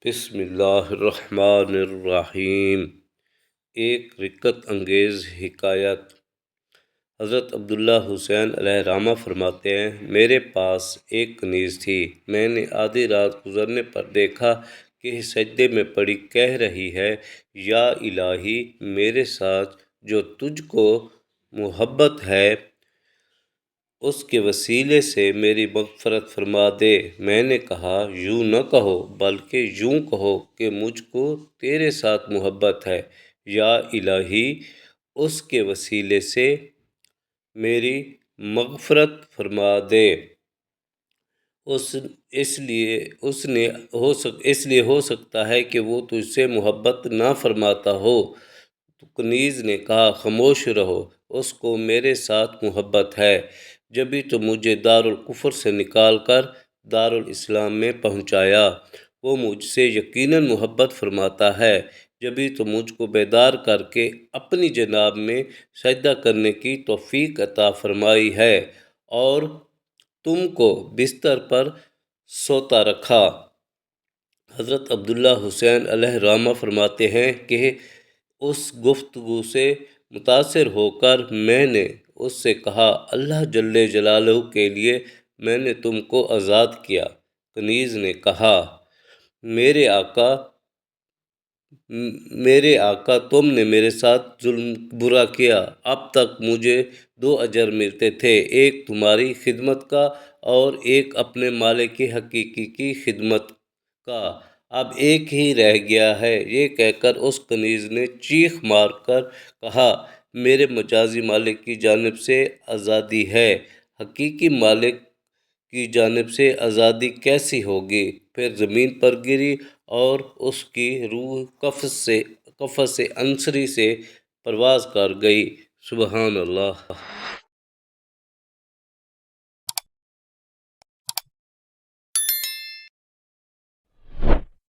بسم اللہ الرحمن الرحیم۔ ایک رقت انگیز حکایت۔ حضرت عبداللہ حسین علیہ رحمہ فرماتے ہیں، میرے پاس ایک کنیز تھی۔ میں نے آدھی رات گزرنے پر دیکھا کہ سجدے میں پڑی کہہ رہی ہے، یا الہی، میرے ساتھ جو تجھ کو محبت ہے اس کے وسیلے سے میری مغفرت فرما دے۔ میں نے کہا، یوں نہ کہو، بلکہ یوں کہو کہ مجھ کو تیرے ساتھ محبت ہے۔ یا الہی، اس کے وسیلے سے میری مغفرت فرما دے۔ اس لیے ہو سکتا ہے کہ وہ تجھ سے محبت نہ فرماتا ہو۔ کنیز نے کہا، خاموش رہو، اس کو میرے ساتھ محبت ہے، جبھی تو مجھے دارالکفر سے نکال کر دارالاسلام میں پہنچایا۔ وہ مجھ سے یقیناً محبت فرماتا ہے، جبھی تو مجھ کو بیدار کر کے اپنی جناب میں سجدہ کرنے کی توفیق عطا فرمائی ہے اور تم کو بستر پر سوتا رکھا۔ حضرت عبداللہ حسین علیہ رحمہ فرماتے ہیں کہ اس گفتگو سے متاثر ہو کر میں نے اس سے کہا، اللہ جل جلالہ کے لیے میں نے تم کو آزاد کیا۔ کنیز نے کہا، میرے آقا، تم نے میرے ساتھ برا کیا۔ اب تک مجھے 2 اجر ملتے تھے، ایک تمہاری خدمت کا اور ایک اپنے مالک حقیقی کی خدمت کا۔ اب ایک ہی رہ گیا ہے۔ یہ کہہ کر اس کنیز نے چیخ مار کر کہا، میرے مجازی مالک کی جانب سے آزادی ہے، حقیقی مالک کی جانب سے آزادی کیسی ہوگی؟ پھر زمین پر گری اور اس کی روح قفس عنصری سے پرواز کر گئی۔ سبحان اللہ۔